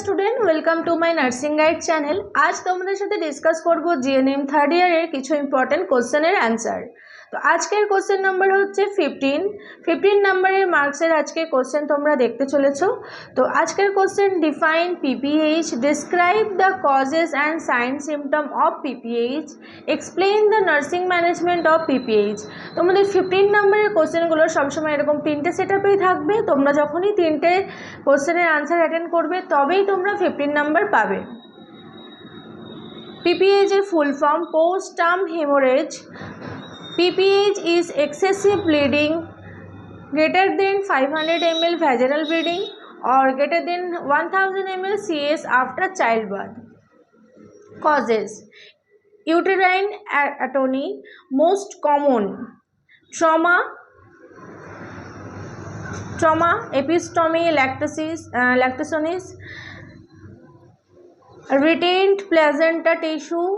Student, welcome to my nursing guide channel. আজ তোমাদের সাথে ডিসকাস করব জিএনএম থার্ড ইয়ারের কিছু ইম্পর্টেন্ট কোশ্চেনের অ্যান্সার। তো আজকের কোশ্চেন নাম্বার হচ্ছে 15 নাম্বারের মার্কসের আজকের কোশ্চেন তোমরা দেখতে চলেছো। তো আজকের question, define PPH, describe the causes and sign symptom of PPH, explain the nursing management of PPH. তোমাদের 15 নাম্বারের কোশ্চেনগুলো সবসময় এরকম তিনটে সেটআপেই থাকবে। তোমরা যখনই তিনটে কোশ্চেনের আনসার অ্যাটেন্ড করবে তবেই তোমরা 15 নাম্বার পাবে। PPH এর full form post term haemorrhage. PPH is excessive bleeding greater than 500 ml vaginal bleeding or greater than 1000 ml CS after childbirth. Causes: uterine atony, most common trauma, epistomy, lactationis, retained placenta tissue,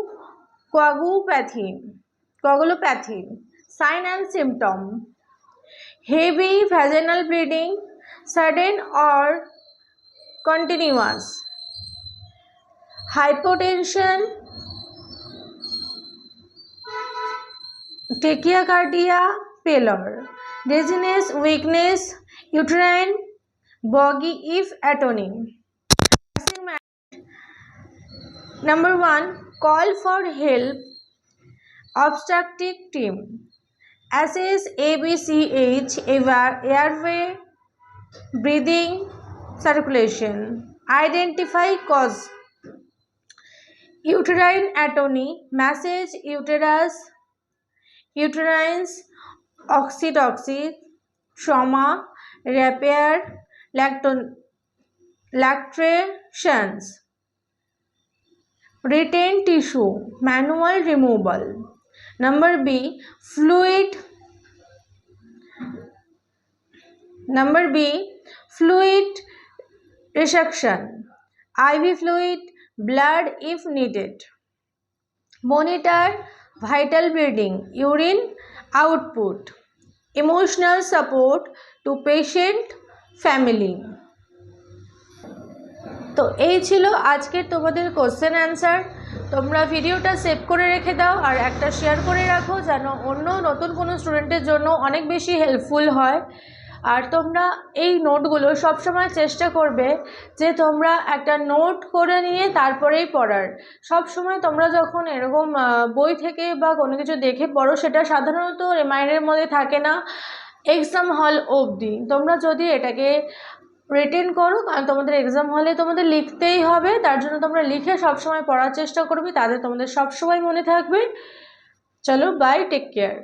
coagulopathy. Sign and symptom: heavy vaginal bleeding, sudden or continuous, hypotension, tachycardia, pallor, dizziness, weakness, uterine boggy if atony. Number 1, call for help. Obstetric team assess ABCH, airway, breathing, circulation. Identify cause: uterine atony, massage uterus, uterine oxytocin, trauma, repair, lactations, retained tissue, manual removal. Number B, fluid resection, IV fluid, blood if needed. Monitor vital bleeding, urine output. Emotional support to patient family. তো এই ছিল আজকের তোমাদের question answer. তোমরা ভিডিওটা save করে রেখে দাও আর একটা শেয়ার করে রাখো, যেন অন্য নতুন কোনো স্টুডেন্টের জন্য অনেক বেশি হেল্পফুল হয়। আর তোমরা এই নোটগুলো সবসময় চেষ্টা করবে যে তোমরা একটা নোট করে নিয়ে তারপরেই পড়ার। সবসময় তোমরা যখন এরকম বই থেকে বা কোনো কিছু দেখে পড়ো, সেটা সাধারণত রিমাইন্ডের মধ্যে থাকে না এক্সাম হল অবধি। তোমরা যদি এটাকে রিটেন করো, কারণ তোমাদের এক্সাম হলে তোমাদের লিখতেই হবে, তার জন্য তোমরা লিখে সবসময় পড়ার চেষ্টা করবে, তাদের তোমাদের সবসময় মনে থাকবে। চলো, বাই, টেক কেয়ার।